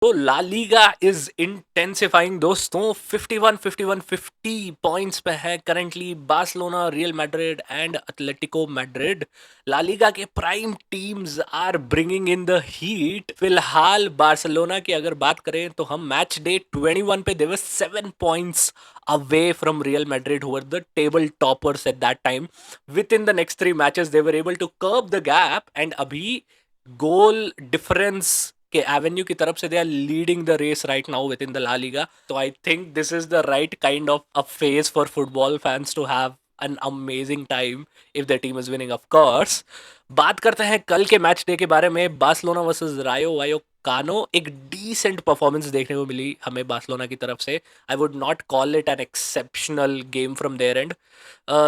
तो La Liga is intensifying दोस्तों। 51 51 50 points पे है currently Barcelona, Real Madrid and Atletico Madrid. La Liga के prime teams are bringing in the heat. फिलहाल Barcelona की अगर बात करें तो हम मैच डे 21 पे देवर 7 points away from Real Madrid, who were the table toppers at that time. Within the next 3 matches, they were able to curb the gap, and अभी goal difference के एवेन्यू की तरफ से they are leading the race right now within the La Liga. तो I think this is the right kind of a phase for football fans to have an amazing time if their team is winning, of course. बात करते हैं कल के match day के बारे में। Barcelona versus रायो वायोकानो, एक डिसेंट परफॉर्मेंस देखने को मिली हमें बार्सिलोना की तरफ से। I would not call it an exceptional game from their end.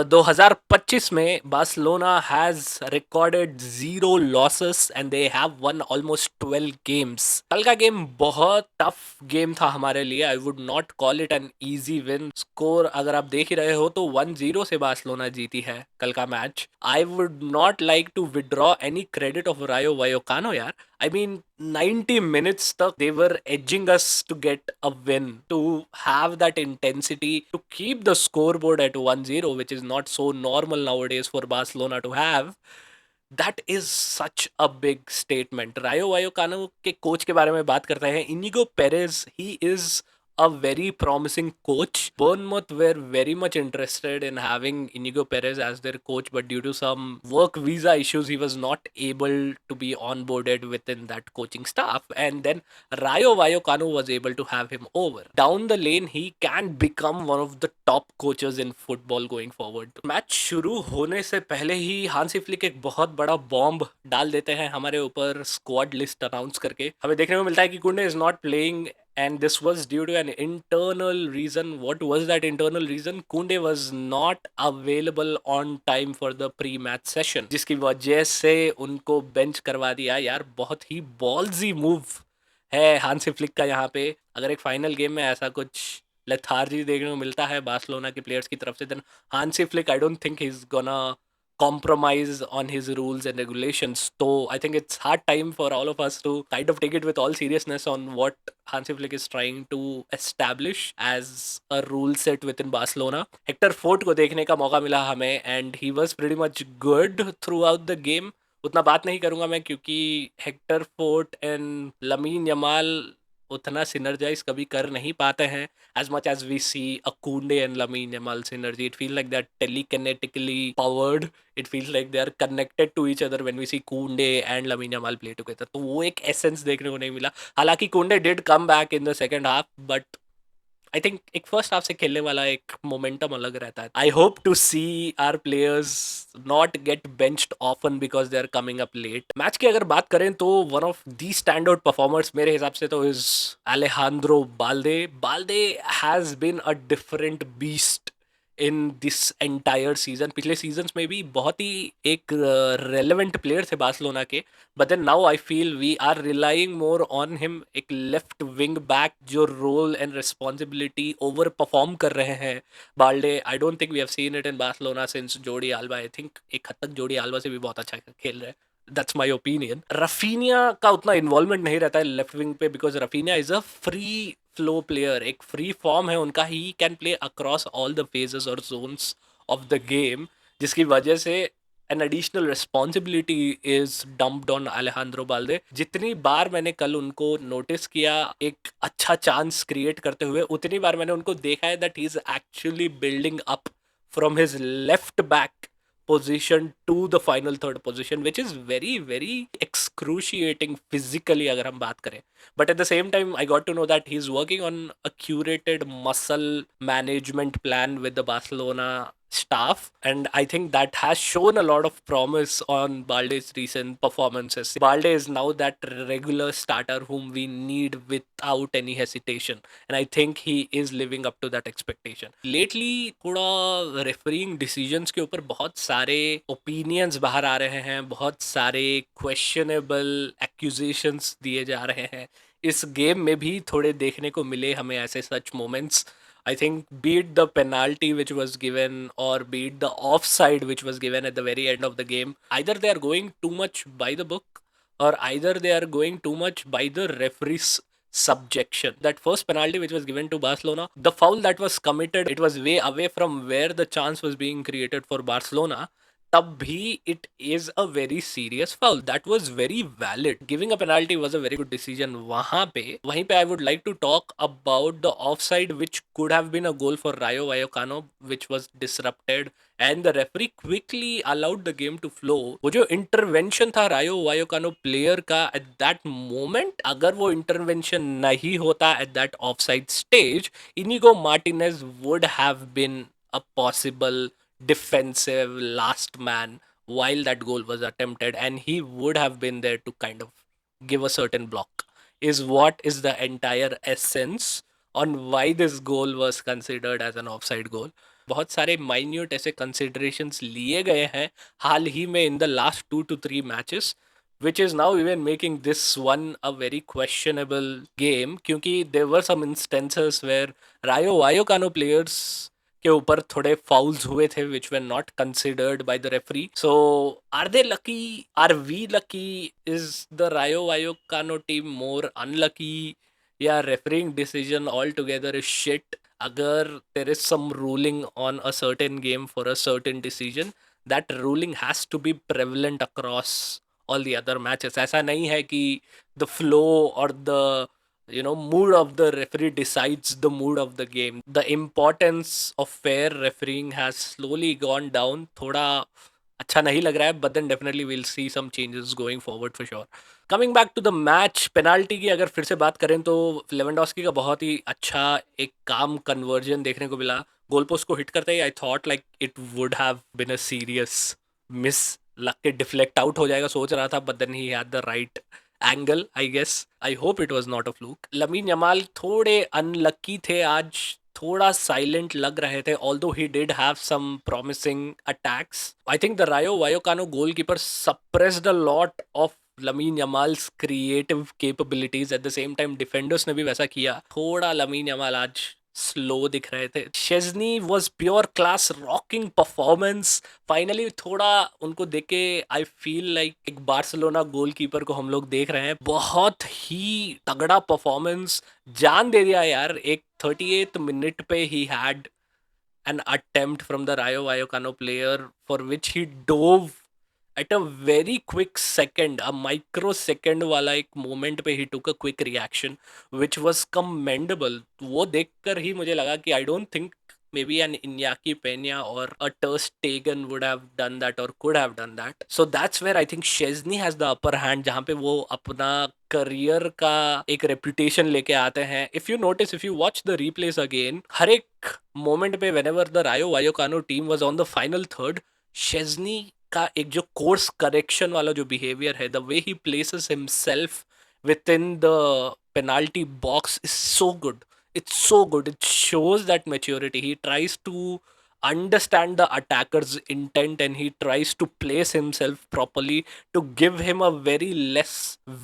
2025 में Barcelona has recorded 0 losses and they have won almost 12 games. कल का गेम बहुत टफ गेम था हमारे लिए। I would not call it an easy win. Score अगर आप देख ही रहे हो तो 1-0 से बार्सिलोना जीती है कल का match. I would not like to withdraw any credit of Rayo Vallecano यार। I mean, 90 minutes stuck, they were edging us to get a win, to have that intensity, to keep the scoreboard at 1-0, which is not so normal nowadays for Barcelona to have. That is such a big statement. रायो वायोकानो के coach के बारे में बात करते हैं, Inigo Perez. He is a very promising coach. Bournemouth were very much interested in having Inigo Perez as their coach, but due to some work visa issues, he was not able to be onboarded within that coaching staff. And then Rayo Vallecano was able to have him over. Down the lane, he can become one of the top coaches in football going forward. Match शुरू होने से पहले ही Hansi Flick एक बहुत बड़ा bomb डाल देते हैं हमारे ऊपर स्क्वाड लिस्ट अनाउंस करके। हमें देखने को मिलता है कि कुंडे is not playing and this was due to an internal reason. What was that internal reason? Kunde was not available on time for the pre-match session, जिसकी वजह से उनको बेंच करवा दिया यार। बहुत ही बॉल्जी मूव है हांसी फ्लिक का यहाँ पे। अगर एक फाइनल गेम में ऐसा कुछ लेथार्जी देखने को मिलता है बार्सिलोना के प्लेयर्स की तरफ से, then Hansi Flick I don't think he is gonna compromise on his rules and regulations. So I think it's hard time for all of us to kind of take it with all seriousness on what Hansi Flick is trying to establish as a rule set within Barcelona. Hector Fort को देखने का मौका मिला हमें and he was pretty much good throughout the game. उतना बात नहीं करूंगा मैं क्योंकि Hector fort and lamin Yamal उतना सिनर्जाइज कभी कर नहीं पाते हैं as much as we see a Koundé and Lamine Yamal synergy. It feels like they're telekinetically powered. It feels like they are connected to each other when we see Koundé and Lamine Yamal play together. तो वो एक essence देखने को नहीं मिला। हालांकि Koundé did come back in the second half, but I think एक first half से खेलने वाला एक मोमेंटम अलग रहता है। I hope to see our players not get benched often because they are coming up late. Match की अगर बात करें तो one of the stand out performers मेरे हिसाब से तो is Alejandro Balde. Balde has been a different beast in this entire season. पिछले सीजन्स में भी बहुत ही एक रेलेवेंट प्लेयर थे बार्सिलोना के, but then now I feel we are relying more on him. एक लेफ्ट विंग बैक जो role and responsibility over perform कर रहे हैं Balde. I don't think we have seen it in Barcelona since Jordi Alba. I think एक हद तक जोडी Alba से भी बहुत अच्छा खेल रहे हैं। That's my opinion. रफीनिया का उतना इन्वॉल्वमेंट नहीं रहता है लेफ्ट विंग पे because Raphinha is a free flow player. एक फ्री फॉर्म है उनका, he can play across all the phases और जोन्स ऑफ द गेम, जिसकी वजह से an additional responsibility is dumped on Alejandro Balde. जितनी बार मैंने कल उनको नोटिस किया एक अच्छा चांस क्रिएट करते हुए, उतनी बार मैंने उनको देखा है that he is actually building up from his left back position to the final third position, which is very very excruciating physically अगर हम बात करें। but at the same time I got to know that he's working on a curated muscle management plan with the Barcelona staff, and I think that has shown a lot of promise on Balde's recent performances. Balde is now that regular starter whom we need without any hesitation, and I think he is living up to that expectation. Lately थोड़ा referring decisions के ऊपर बहुत सारे opinions बाहर आ रहे हैं, बहुत सारे क्वेश्चनेबल एक्यूजेशंस दिए जा रहे हैं। इस गेम में भी थोड़े देखने को मिले हमें ऐसे सच moments. I think be it the penalty which was given or be it the offside which was given at the very end of the game, either they are going too much by the book or either they are going too much by the referee's subjection. That first penalty which was given to Barcelona, the foul that was committed, it was way away from where the chance was being created for Barcelona. तब भी it is a very serious foul. That was very valid. Giving a penalty was a very good decision वहाँ पे. वहीं पे I would like to talk about the offside which could have been a goal for Rayo Vallecano, which was disrupted and the referee quickly allowed the game to flow. वो जो intervention था रायो वायोकानो player का at that moment, अगर वो intervention नहीं होता at that offside stage, Inigo Martinez would have been a possible defensive last man while that goal was attempted, and he would have been there to kind of give a certain block. Is what is the entire essence on why this goal was considered as an offside goal. बहुत सारे minute ऐसे considerations लिए गए हैं हाल ही में in the last 2 to 3 matches, which is now even making this one a very questionable game, क्योंकि there were some instances where Rayo Vallecano players के ऊपर थोड़े fouls हुए थे which were not considered by the referee. So are they lucky? Are we lucky? Is the Rayo Vallecano team more unlucky? Yeah, refereeing decision altogether is shit. Agar there is some ruling on a certain game for a certain decision, that ruling has to be prevalent across all the other matches. ऐसा नहीं है कि the flow or the mood of the referee decides the mood of the game. The importance of fair refereeing has slowly gone down. थोड़ा अच्छा नहीं लग रहा है, but then definitely we'll see some changes going forward for sure. Coming back to the match, penalty की अगर फिर से बात करें तो लेवेंडोस्की का बहुत ही अच्छा एक काम कन्वर्जन देखने को मिला. गोल पोस्ट को हिट करते ही I thought like it would have been a serious miss, लग के डिफ्लेक्ट आउट हो जाएगा सोच रहा था, but then he had the right angle. I guess, I hope it was not a fluke. Lamine Yamal थोड़े अनलकी थे आज, थोड़ा साइलेंट लग रहे थे, although he did have some promising attacks. I think the Rayo Vallecano goalkeeper suppressed a lot of Lamine Yamal's creative capabilities. At the same time defenders ने भी वैसा किया. थोड़ा लमीन यमाल आज स्लो दिख रहे थे. Szczesny was pure class, rocking performance. Finally थोड़ा उनको देख के आई फील लाइक एक बार्सिलोना गोलकीपर को हम लोग देख रहे हैं. बहुत ही तगड़ा परफॉर्मेंस, जान दे दिया यार. एक 38th मिनट पे he had an attempt from the Rayo Vallecano player for which he dove at a very quick second, a microsecond वाला एक moment पे he took a quick reaction which was commendable. वो देखकर ही मुझे लगा कि I don't think maybe an Iñaki Peña or a Ter Stegen would have done that or could have done that. So that's where I think Szczesny has the upper hand, जहाँ पे वो अपना career का एक reputation लेके आते हैं. If you notice, if you watch the replays again, हर एक मोमेंट पे whenever the Rayo Vallecano team was on the final third, Szczesny का एक जो कोर्स करेक्शन वाला जो बिहेवियर है, the way he places himself with in the penalty box is so good. It's so good. It shows that maturity. He tries to understand the attacker's intent and he tries to place himself properly to give him a very less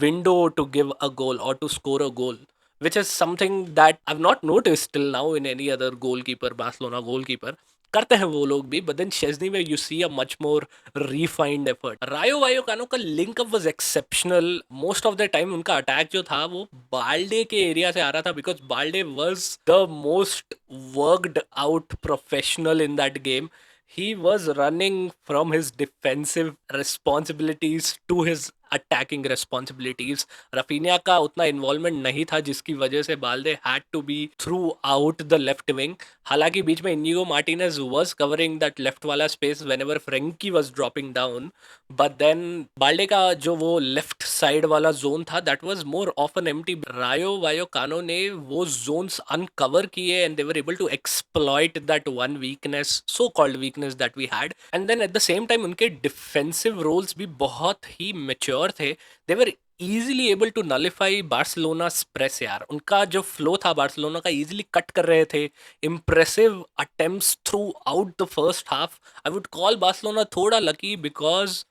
window to give a goal or to score a goal, which is something that I've not noticed till now in any other goalkeeper, Barcelona goalkeeper. करते हैं वो लोग भी, but then Szczesny में you see a much more refined effort. Rayo Vallecano का link up was exceptional. Most of the time उनका attack जो था वो बाल्डे के एरिया से आ रहा था, because Balde was the most worked out professional in that game. He was running from his defensive responsibilities to his attacking responsibilities. Raphinha का उतना इन्वॉल्वमेंट नहीं था जिसकी वजह से Balde had to be throughout the left wing. हालांकि बीच में Inigo Martinez was covering that left वाला space whenever Frenkie was dropping down, but then Balde का जो वो लेफ्ट साइड वाला जोन था that was more often empty. Rayo Vallecano ने वो जोन्स अनकवर किए and they were able to exploit that one weakness, so called weakness that we had. And then at the same time उनके defensive roles भी बहुत ही mature थे. दे वर easily able to nullify बार्सिलोना's press यार. उनका जो flow था Barcelona का easily cut कर रहे थे. impressive attempts throughout the first half. I would call Barcelona थोड़ा lucky because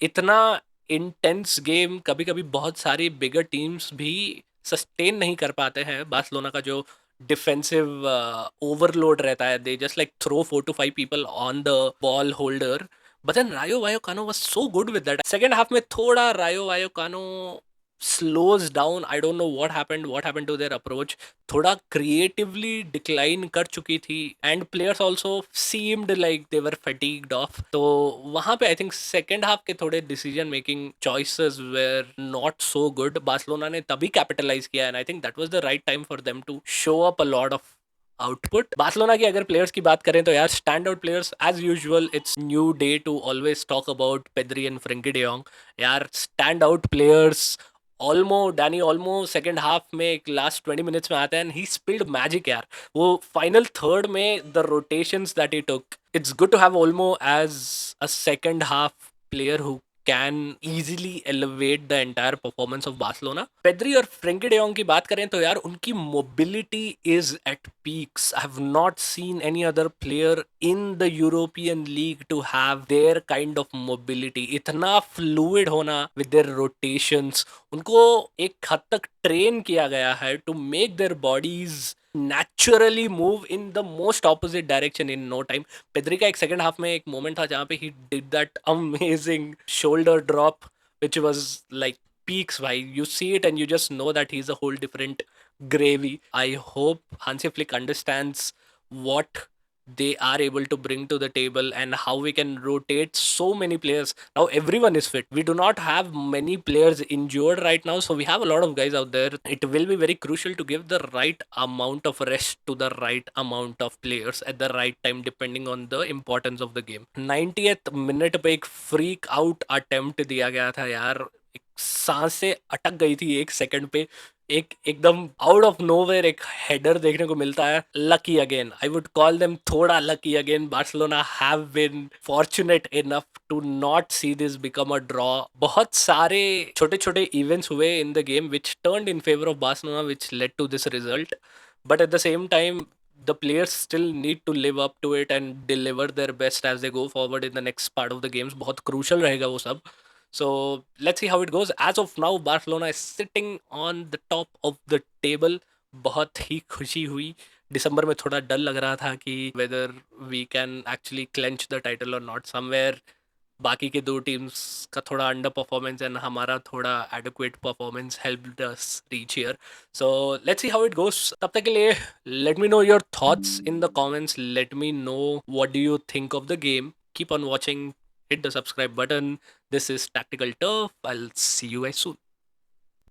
इतना इंटेंस गेम कभी कभी बहुत सारी बिगर टीम्स भी सस्टेन नहीं कर पाते हैं. बार्सिलोना का जो डिफेंसिव ओवरलोड रहता है, they just like throw 4 to 5 people on the ball holder. But then Rayo Vallecano was so good with that. Second half में थोड़ा Rayo Vallecano slows down. I don't know what happened to their approach. थोड़ा creatively decline कर चुकी थी, and players also seemed like they were fatigued off. तो वहाँ पे I think second half के थोड़े decision making choices were not so good. Barcelona ने तभी capitalize किया, and I think that was the right time for them to show up a lot of output. Barcelona की अगर players की बात करें तो यार stand out players as usual, it's new day to always talk about Pedri and Frenkie de Jong. यार stand out players. Dani Olmo second half में एक लास्ट 20 मिनट्स में आता है, एंड ही स्पिल्ड मैजिक यार. वो फाइनल थर्ड में the rotations that he took, it's good to have Olmo as a second half player who can easily elevate the entire performance of Barcelona. Pedri और Frenkie de Jong की बात करें तो यार उनकी mobility is at peaks. I have not seen any other player in the European League to have their kind of mobility. इतना fluid होना with their rotations. उनको एक हद तक train किया गया है to make their bodies naturally move in the most opposite direction in no time. Pedri का एक सेकंड हाफ में एक मोमेंट था जहाँ पे he did that amazing shoulder drop which was like peaks. Why you see it and you just know that he's a whole different gravy. I hope Hansi Flick understands what they are able to bring to the table and how we can rotate so many players. Now everyone is fit. We do not have many players injured right now, so we have a lot of guys out there. It will be very crucial to give the right amount of rest to the right amount of players at the right time depending on the importance of the game. 90th minute पे एक freak out attempt दिया गया था यार. एक सांसें अटक गई थी एक सेकंड पे. एक एकदम आउट ऑफ नोवेयर एक हेडर देखने को मिलता है. Lucky again, I would call them थोड़ा lucky again. Barcelona have been fortunate enough to not see this become a draw. बहुत सारे छोटे छोटे इवेंट्स हुए in the game which turned in favour of Barcelona which led to this result. But at the same time the players still need to live up to it and deliver their best as they go forward in the next part of the games. बहुत crucial रहेगा वो सब. So let's see how it goes. As of now, Barcelona is sitting on the top of the table. बहुत ही खुशी हुई. दिसंबर में थोड़ा डर लग रहा था कि whether we can actually clinch the title or not. Somewhere बाकी के दो टीम्स का थोड़ा अंडर परफॉर्मेंस एंड हमारा थोड़ा adequate performance helped us reach here. So let's see how it goes. तब तक के लिए let me know your thoughts in the comments. Let me know what do you think of the game. Keep on watching. Hit the subscribe button. This is Tactical Turf. I'll see you guys soon.